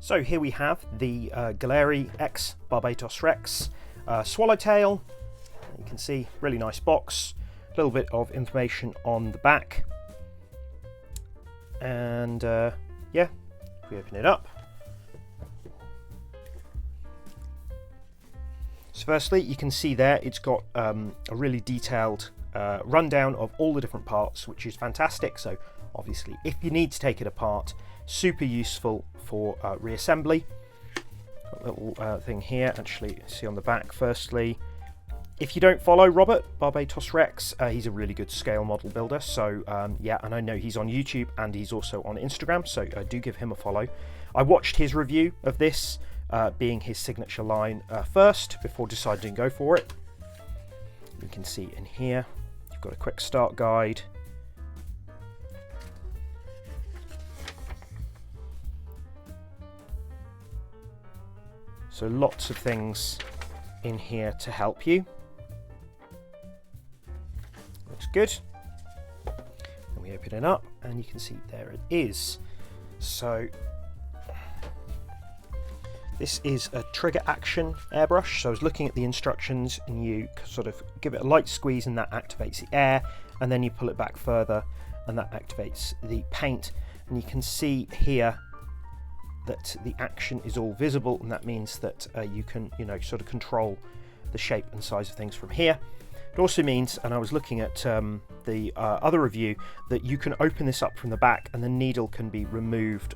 So here we have the Gaahleri X Barbatos Rex Swallowtail. You can see, really nice box, a little bit of information on the back, and yeah, if we open it up. So firstly, you can see there it's got a really detailed rundown of all the different parts, which is fantastic. So obviously, if you need to take it apart, super useful for reassembly. Got a little thing here, actually, see on the back. Firstly, if you don't follow Robert, Barbatos Rex, he's a really good scale model builder. So yeah, and I know he's on YouTube and he's also on Instagram, so do give him a follow. I watched his review of this, being his signature line first, before deciding to go for it. You can see in here, you've got a quick start guide. So lots of things in here to help you. Looks good. And we open it up and you can see there it is. So this is a trigger action airbrush. So I was looking at the instructions and you sort of give it a light squeeze and that activates the air, and then you pull it back further and that activates the paint. And you can see here that the action is all visible, and that means that you can, sort of control the shape and size of things from here. It also means, and I was looking at the other review, that you can open this up from the back and the needle can be removed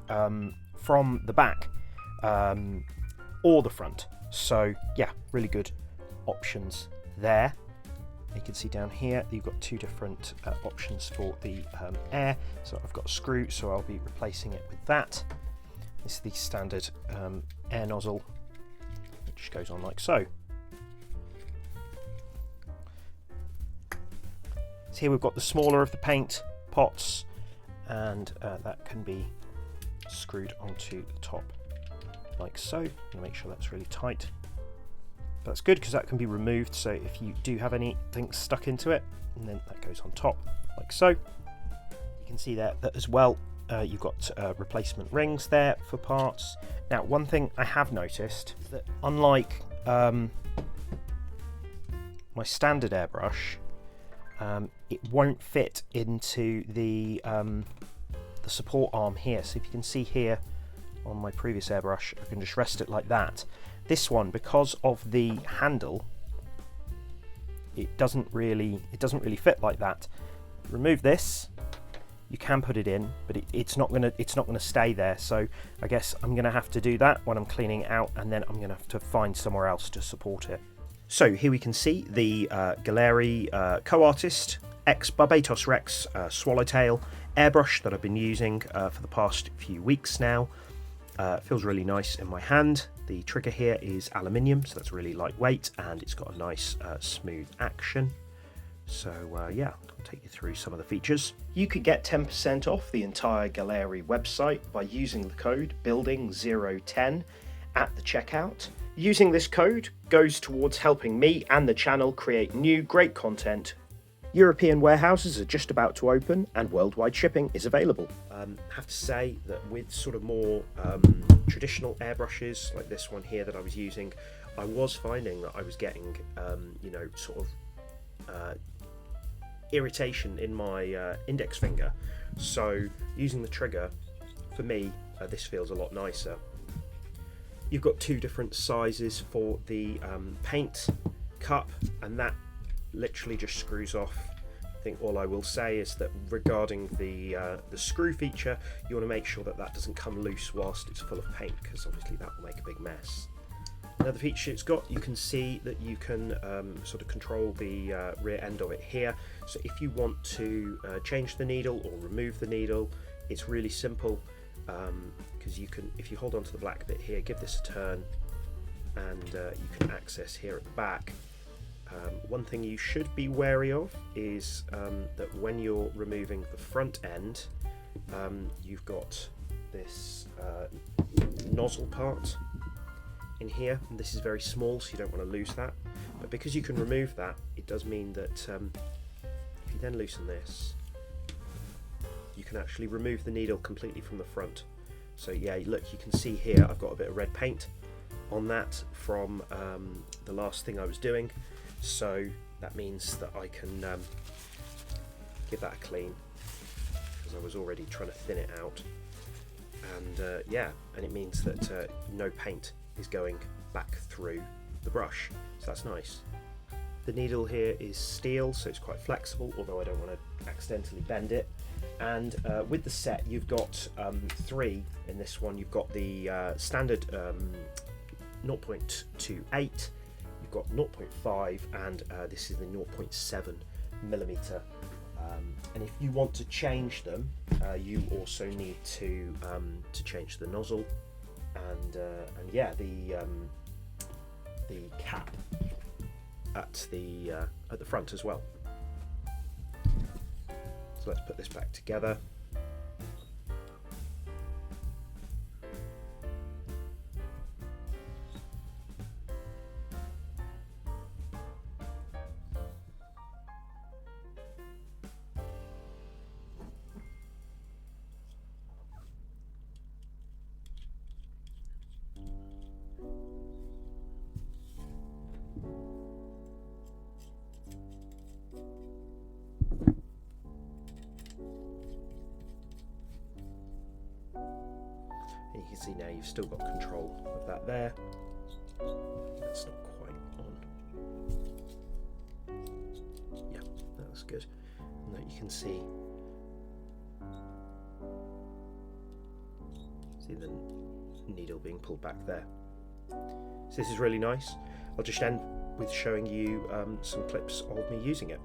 from the back or the front. So yeah, really good options there. You can see down here you've got two different options for the air. So I've got a screw, so I'll be replacing it with that. This is the standard air nozzle, which goes on like so. So here we've got the smaller of the paint pots, and that can be screwed onto the top like so. I'm going to make sure that's really tight. That's good because that can be removed, so if you do have anything stuck into it, and then that goes on top like so. You can see there that as well you've got replacement rings there for parts. Now, one thing I have noticed is that unlike my standard airbrush, it won't fit into the support arm here. So if you can see here on my previous airbrush, I can just rest it like that. This one, because of the handle, it doesn't really fit like that. Remove this. You can put it in, but it's not gonna stay there. So I guess I'm gonna have to do that when I'm cleaning it out, and then I'm gonna have to find somewhere else to support it. So here we can see the Gaahleri Co-Artist X Barbatos Rex Swallowtail airbrush that I've been using for the past few weeks now. Feels really nice in my hand. The trigger here is aluminium, so that's really lightweight, and it's got a nice smooth action. So yeah, I'll take you through some of the features. You could get 10% off the entire Gaahleri website by using the code BUILDING010 at the checkout. Using this code goes towards helping me and the channel create new great content. European warehouses are just about to open and worldwide shipping is available. I have to say that with sort of more traditional airbrushes like this one here that I was using, I was finding that I was getting sort of irritation in my index finger. So using the trigger, for me, this feels a lot nicer. You've got two different sizes for the paint cup, and that literally just screws off. I think all I will say is that regarding the screw feature, you want to make sure that that doesn't come loose whilst it's full of paint, because obviously that will make a big mess. Another feature it's got, you can see that you can sort of control the rear end of it here. So if you want to change the needle or remove the needle, it's really simple, because you can, if you hold on to the black bit here, give this a turn, and you can access here at the back. One thing you should be wary of is that when you're removing the front end, you've got this nozzle part in here, and this is very small, so you don't want to lose that. But because you can remove that, it does mean that if you then loosen this, you can actually remove the needle completely from the front. So yeah, look, you can see here I've got a bit of red paint on that from the last thing I was doing, so that means that I can give that a clean, because I was already trying to thin it out, and yeah, and it means that no paint is going back through the brush, so that's nice. The needle here is steel, so it's quite flexible, although I don't want to accidentally bend it. And with the set, you've got 3 in this one. You've got the standard 0.28, you've got 0.5, and this is the 0.7 millimeter. And if you want to change them, you also need to change the nozzle, and yeah, the cap at the front as well. So let's put this back together. And you can see now you've still got control of that there. That's not quite on. Yeah, that's good. And that you can see the needle being pulled back there. So this is really nice. I'll just end with showing you some clips of me using it.